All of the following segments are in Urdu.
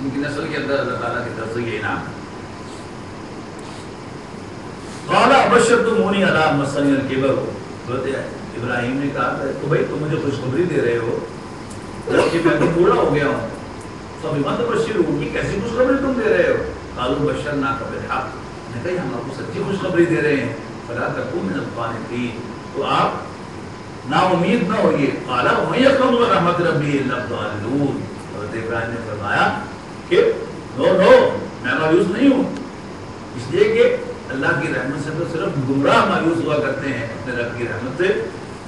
ان کی نسل کے اندر اللہ تعالیٰ کی طرف سے یہ انعام ہے۔ قال ابشرتمونی علی مسنی الکبر، ابراہیم نے کہا تو بھائی تم مجھے خوشخبری دے رہے ہو کہ میں تو بوڑھا ہو گیا ہوں، تو بما تبشرون کی کیسی خوشخبری تم دے رہے ہو؟ قالوا بشرناک بالحق، نے کہا ہم آپ کو سچی خوشخبری دے رہے ہیں، فلا تکن من القانطین، تو آپ نا امید نہ ہوئیے۔ قال ومن یقنط من رحمت ربہ الا الضالون، حضرت ابراہیم نے فرمایا کہ نو میں مایوس نہیں ہوں، اس لیے کہ اللہ کی رحمت سے تو صرف گمراہ مایوس ہوا کرتے ہیں اپنے رب کی رحمت سے۔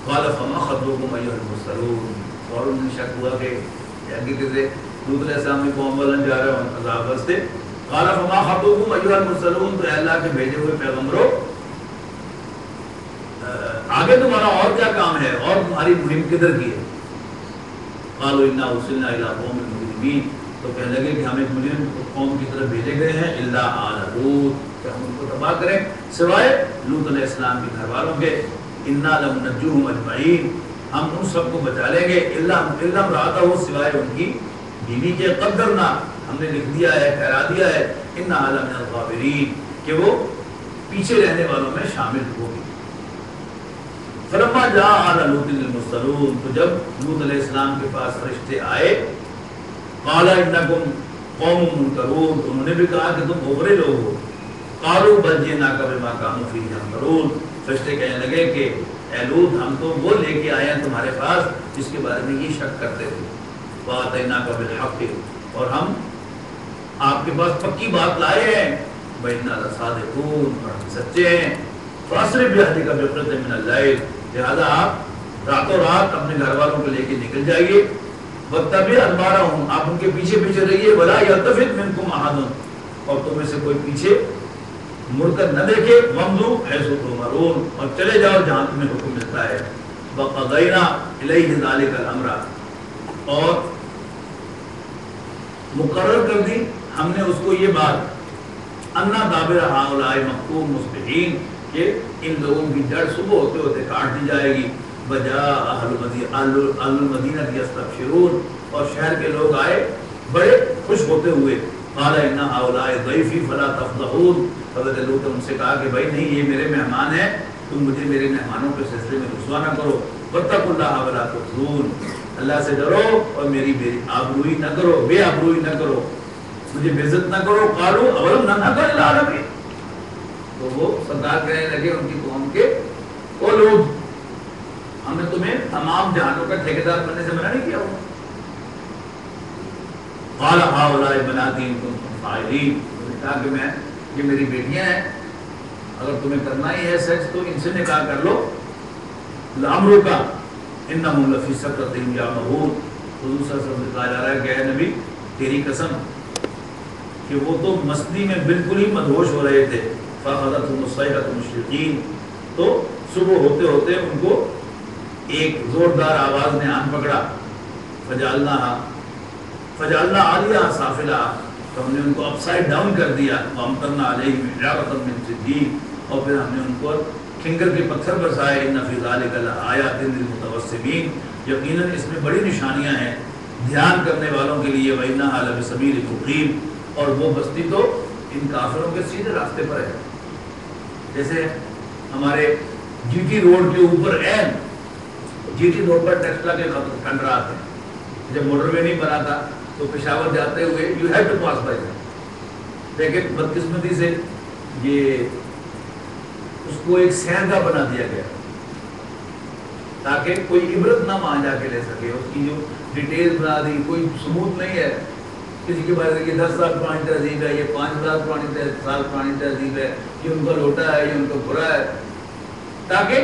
قال فما خطبکم ایھا المرسلون، اور انہیں شک ہوا کہ آگے کیسے لوط علیہ السلام کی قوم والن جا رہے ہیں عذاب واسطے۔ قال فما خطبکم ایھا المرسلون، تو اے اللہ کے بھیجے ہوئے پیغمبروں آگے تمہارا اور کیا کام ہے اور تمہاری مہم کدھر کی ہے؟ قالوا انا ارسلنا الى قوم مجرمین، تو کہنے لگے کہ ہم ایک مجرم قوم کی طرف بھیجے گئے ہیں، الا آل لوط، کہ ہم ان کو تباہ کریں سوائے لوط علیہ السلام کے گھر والوں کے۔ انا لمنجوہم اجمعین، ہم ان سب کو بچا لیں گے، الا امرأتہ، سوائے ان کی بیوی کے، قدرنا، ہم نے لکھ دیا ہے، ٹھہرا دیا ہے، انہا لمن الغابرین، کہ وہ پیچھے رہنے والوں میں شامل ہوگی۔ فلما جاء آل لوط المرسلون، تو جب لوط علیہ السلام کے پاس فرشتے آئے، قال انکم قوم منکرون، انہوں نے بھی کہا کہ تم اوپرے لوگ ہو۔ قالوا بل جئناک بما كانوا فيه يمترون، فرشتے کہنے لگے کہ اے لوط ہم تو وہ لے کے آئے ہیں تمہارے پاس جس کے بارے میں یہ شک کرتے تھے، وآتیناک بالحق، اور ہم آپ کے پاس پکی بات لائے ہیں، وإنا لصادقون، اور ہم سچے ہیں۔ فاسر بأہلک بقطع من اللیل، لہذا آپ راتوں رات اپنے گھر والوں کو لے کے نکل جائیے، واتبع ادبارہم، آپ ان کے پیچھے پیچھے رہیے، ولا یلتفت منکم احد، اور تم میں سے کوئی پیچھے مڑ کر نہ دیکھے، وامضوا حیث تؤمرون، اور چلے جاؤ جہاں تمہیں حکم ملتا ہے۔ وقضینا الیہ ذلک الامر، اور مقرر کر دی ہم نے اس کو یہ بات، انا دابر ہؤلاء مقطوع مصبحین، کہ ان لوگوں کی جڑ صبح ہوتے ہوتے کاٹ دی جائے گی۔ وجاء اہل المدینہ یستبشرون، اور شہر کے لوگ آئے بڑے خوش ہوتے ہوئے۔ قال ان ہؤلاء ضیفی فلا تفضحون، حضرت لوط نے ان سے کہا کہ بھائی نہیں، یہ میرے مہمان ہیں، تم مجھے میرے مہمانوں کے سلسلے میں رسوا نہ کرو۔ واتقوا اللہ ولا تخزون، اللہ سے ڈرو اور میری بے آبروئی نہ کرو، بے آبروئی نہ کرو، مجھے بے عزت نہ کرو۔ قالوا اولم ننهک عن العالمین، تو وہ سردار کہنے لگے ان کی قوم کے، او لوگ ہم نے تمہیں تمام جہانوں کا ٹھیکیدار بننے سے منع نہیں کیا ہوا۔ قال هؤلاء بناتی ان کنتم فاعلین، انہوں نے کہا کہ میں یہ میری بیٹیاں ہیں، اگر تمہیں کرنا ہی ہے سچ تو ان سے نکاح کر لو۔ لعمرک انہم لفی سکرتہم یعمہون، حضور صلی اللہ علیہ وسلم سے کہا جا رہا ہے کہ اے نبی تیری قسم کہ وہ تو مستی میں بالکل ہی مدہوش ہو رہے تھے۔ فاخذتہم الصیحۃ مشرقین، تو صبح ہوتے ہوتے ان کو ایک زوردار آواز نے آن پکڑا۔ فجعلنا عالیہا سافلہا، تو ہم نے ان کو اپ سائڈ ڈاؤن کر دیا۔ وامطرنا علیہم حجارۃ من سجیل، اور پھر ہم نے ان کو کھنگر کے پتھر برسائے۔ ان فی ذلک لآیات للمتوسمین، یقیناً اس میں بڑی نشانیاں ہیں دھیان کرنے والوں کے لیے۔ وإنہا لبسبیل مقیم، اور وہ بستی تو ان کافروں کے سیدھے راستے پر ہے۔ جیسے ہمارے جی ٹی روڈ کے اوپر جی ٹی روڈ پر ٹیسلا کے کھنڈرات ہیں، جب موٹر وے نہیں بنا تھا تو پشاور جاتے ہوئے you have to pass by, لیکن بدقسمتی سے یہ اس کو ایک سیرگاہ بنا دیا گیا تاکہ کوئی عبرت نہ وہاں جا کے لے سکے۔ اس کی جو ڈیٹیل بنا دی، کوئی ثبوت نہیں ہے کسی کے بارے میں، یہ 10 سال پرانی تہذیب ہے، یہ 5,000 سال پرانی تہذیب ہے، یہ ان کا لوٹا ہے، یہ ان کا برا ہے، تاکہ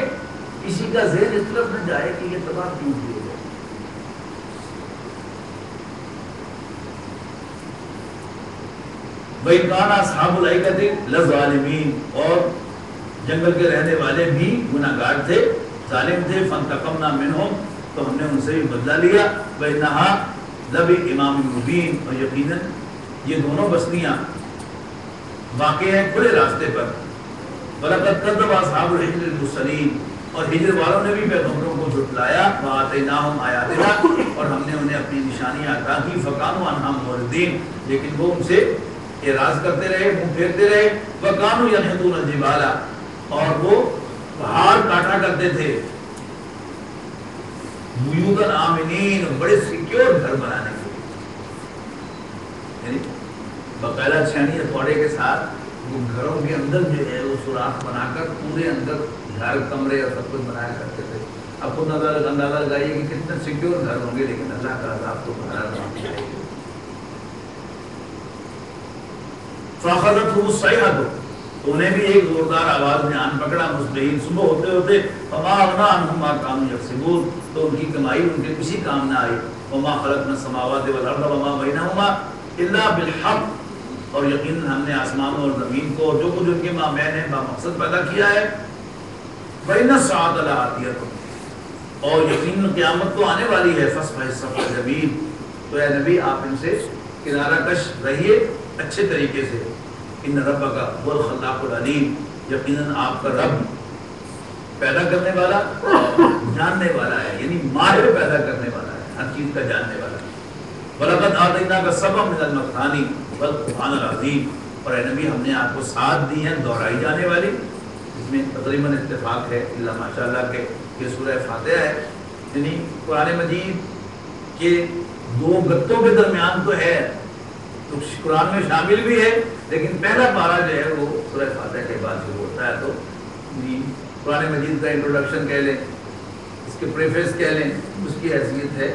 کسی کا ذہن اس طرف نہ جائے کہ یہ تباہ کیوں ہوئے گا۔ وَإِنْ كَانَ أَصْحَابُ الْأَيْكَةِ لَظَالِمِينَ، اور جنگل کے رہنے والے بھی گناہگار تھے، ظالم تھے۔ فَانْتَقَمْنَا مِنْهُمْ، تو ہم نے ان سے بھی بدلہ لیا۔ وَإِنَّهَا لَبِإِمَامٍ مُبِينٍ، اور یقیناً یہ دونوں بستیاں واقع ہیں کھلے راستے پر۔ وَلَقَدْ كَذَّبَ أَصْحَابُ الْحِجْرِ الْمُرْسَلِينَ، اور ہجر والوں نے بھی پیغمبروں کو جھٹلایا۔ وَآتَيْنَاهُمْ آیَاتِنَا، اور ہم نے انہیں اپنی نشانیاں عطا کی فکانوا عنہا معرضین لیکن وہ ان سے اعراض کرتے رہے منہ پھیرتے رہے وکانوا ینحتون الجبال اور وہ پہاڑ کاٹا کرتے تھے بیوتن آمنین بڑے سیکیور گھر بنانے کے یعنی باقاعدہ چھانی ہتھوڑے کے ساتھ وہ گھروں کے اندر جو ہے وہ سوراخ بنا کر پورے اندر گھر کمرے اور سب کچھ بنایا کرتے تھے اب خود اندازہ لگائیے کہ کتنے سیکیور گھر ہوں گے لیکن اللہ کا عذاب تو بنا فاخذتهم الصیحۃ تو انہیں بھی ایک زوردار آواز نے آن پکڑا مصبحین صبح ہوتے ہوتے فما اغنی عنہم ما کانوا یکسبون تو ان کی کمائی ان کے کسی کام نہ آئی وما خلقنا السماوات والارض وما بینہما الا بالحق اور یقیناً ہم نے آسمانوں اور زمین کو اور جو کچھ ان کے مابین ہے بمقصد پیدا کیا ہے وَإِنَّ السَّاعَةَ لَآتِيَةٌ اور یقیناً قیامت تو آنے والی ہے فَاصْفَحِ الصَّفْحَ الْجَمِيلَ تو اے نبی آپ ان سے کنارہ کش رہیے اچھے طریقے سے ان ربک هو الخلاق العلیم یقیناً آپ کا رب پیدا کرنے والا جاننے والا ہے یعنی ماہر پیدا کرنے والا ہے ہر چیز کا جاننے والا ہے وَلَقَدْ آتَيْنَاكَ سَبْعًا مِنَ الْمَثَانِي وَالْقُرْآنِ الْعَظِيمِ اور اے نبی ہم نے آپ کو 7 دی ہیں دہرائی جانے والی اس میں تقریباً اتفاق ہے اللہ ماشاءاللہ کہ یہ سورہ فاتحہ ہے یعنی قرآن مجید کے 2 گتوں کے درمیان تو ہے تو قرآن میں شامل بھی ہے لیکن پہلا پارہ جو ہے وہ سورہ فاتحہ کے بعد شروع ہوتا ہے تو قرآن مجید کا انٹروڈکشن کہہ لیں اس کے پریفیس کہہ لیں اس کی حیثیت ہے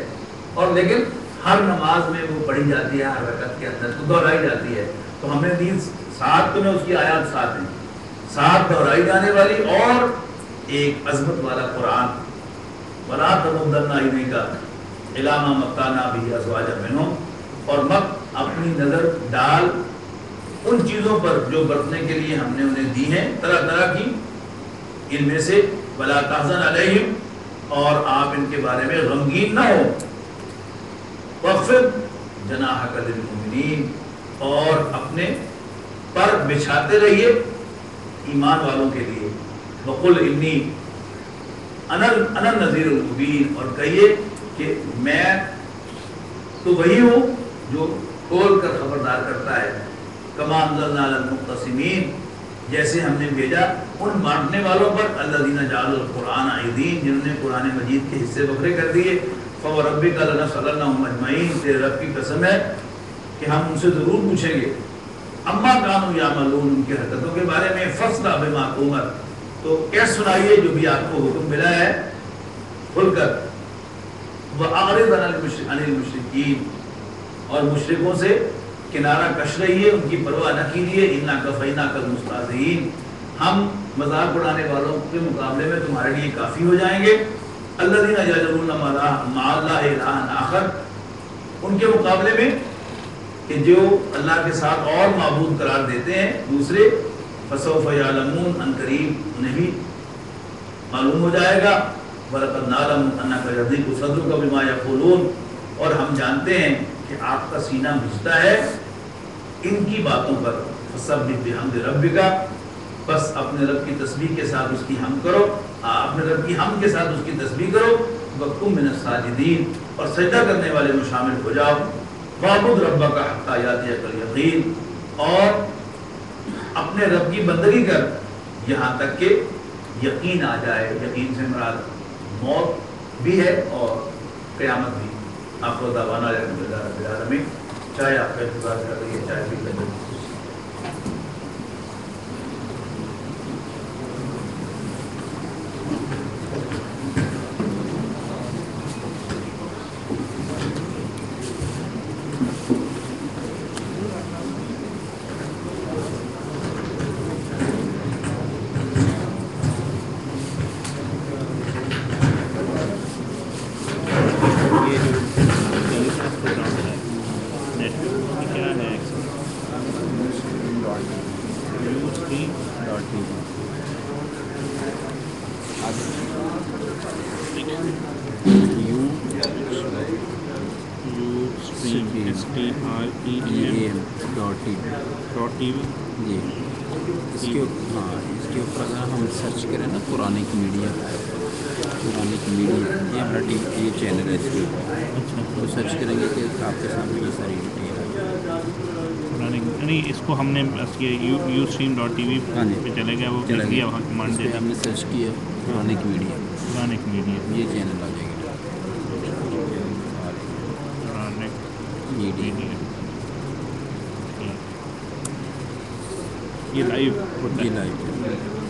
اور لیکن ہر نماز میں وہ پڑھی جاتی ہے ہر رکعت کے اندر تو دہرائی جاتی ہے تو ہم نے دین 7 میں اس کی آیات 7 ہیں 7 دہرائی جانے والی اور ایک عظمت والا قرآن وَلَا تَمُدَّنَّ عَيْنَيْكَ إِلَىٰ مَا مَتَّعْنَا بِهِ أَزْوَاجًا مِّنْهُمْ اور مت اپنی نظر ڈال ان چیزوں پر جو برتنے کے لیے ہم نے انہیں دی ہیں طرح طرح کی ان میں سے وَلَا تَحْزَنْ عَلَيْهِمْ اور آپ ان کے بارے میں غمگین نہ ہو وَاخْفِضْ جَنَاحَكَ لِلْمُؤْمِنِينَ اور اپنے پر بچھاتے رہیے ایمان والوں کے لیے وَقُلْ إِنِّي أَنَا النَّذِيرُ الْمُبِينُ اور کہیے کہ میں تو وہی ہوں جو کھول کر خبردار کرتا ہے کما انزلنا علی المقتسمین جیسے ہم نے بھیجا ان بانٹنے والوں پر الذین جعلوا القرآن عیدین جنہوں نے قرآن مجید کے حصے بکھرے کر دیے فوربک لنسألنهم اجمعین تیرے رب کی قسم ہے کہ ہم ان سے ضرور پوچھیں گے اما کانوا یعملون ان کی حرکتوں کے بارے میں فاصدع بما تؤمر تو کیا سنائیے جو بھی آپ کو حکم ملا ہے کھل کر وَأَعْرِضْ عَنِ الْمُشْرِكِينَ اور مشرکوں سے کنارہ کش رہیے ان کی پرواہ نہ کیجیے اِنَّا كَفَيْنَاكَ الْمُسْتَهْزِئِينَ ہم مذاق اڑانے والوں کے مقابلے میں تمہارے لیے کافی ہو جائیں گے الَّذِينَ يَجْعَلُونَ مَعَ اللَّهِ إِلَٰهًا آخَرَ ان کے مقابلے میں کہ جو اللہ کے ساتھ اور معبود قرار دیتے ہیں دوسرے فَسَوْفَ يَعْلَمُونَ ان قریب انہیں بھی معلوم ہو جائے گا وَلَقَدْ نَعْلَمُ أَنَّكَ يَضِيقُ صَدْرُكَ بِمَا يَقُولُونَ اور ہم جانتے ہیں کہ آپ کا سینہ بھجتا ہے ان کی باتوں پر فَسَبِّحْ بِحَمْدِ رَبِّكَ بس اپنے رب کی تسبیح کے ساتھ اس کی حمد کرو اپنے رب کی حمد کے ساتھ اس کی تسبیح کرو وَكُن مِّنَ السَّاجِدِينَ اور سجدہ کرنے والے میں شامل ہو جاؤ وَاعْبُدْ رَبَّكَ حَتَّىٰ يَأْتِيَكَ الْيَقِينُ اور اپنے رب کی بندگی کر یہاں تک کہ یقین آ جائے یقین سے مراد موت بھی ہے اور قیامت بھی آپ کو دعوانا الحمدللہ رب العالمین چاہے آپ کا انتظار کر رہی ہے چاہے بھی کر رہی جی اس کے اوپر اگر ہم سرچ کریں نا قرآن میڈیا قرآنک میڈیا یہ ہمارا یہ چینل ہے اس کے اوپر. اچھا تو سرچ کریں گے کہ آپ کے سامنے یہ ساری ڈیٹیل ہے. قرآن نہیں اس کو ہم نے بس یہ YouStream.tv ہاں جی پہ چلے گیا وہ چلا لکھ گیا دیا وہاں کمانڈ اس دے پہ دی ہم نے سرچ کیا قرآنک میڈیا قرآنک میڈیا یہ چینل آ جائے گا. قرآنک میڈیا میڈیا یہ لائیو ہوتا یہ ہے. لائیو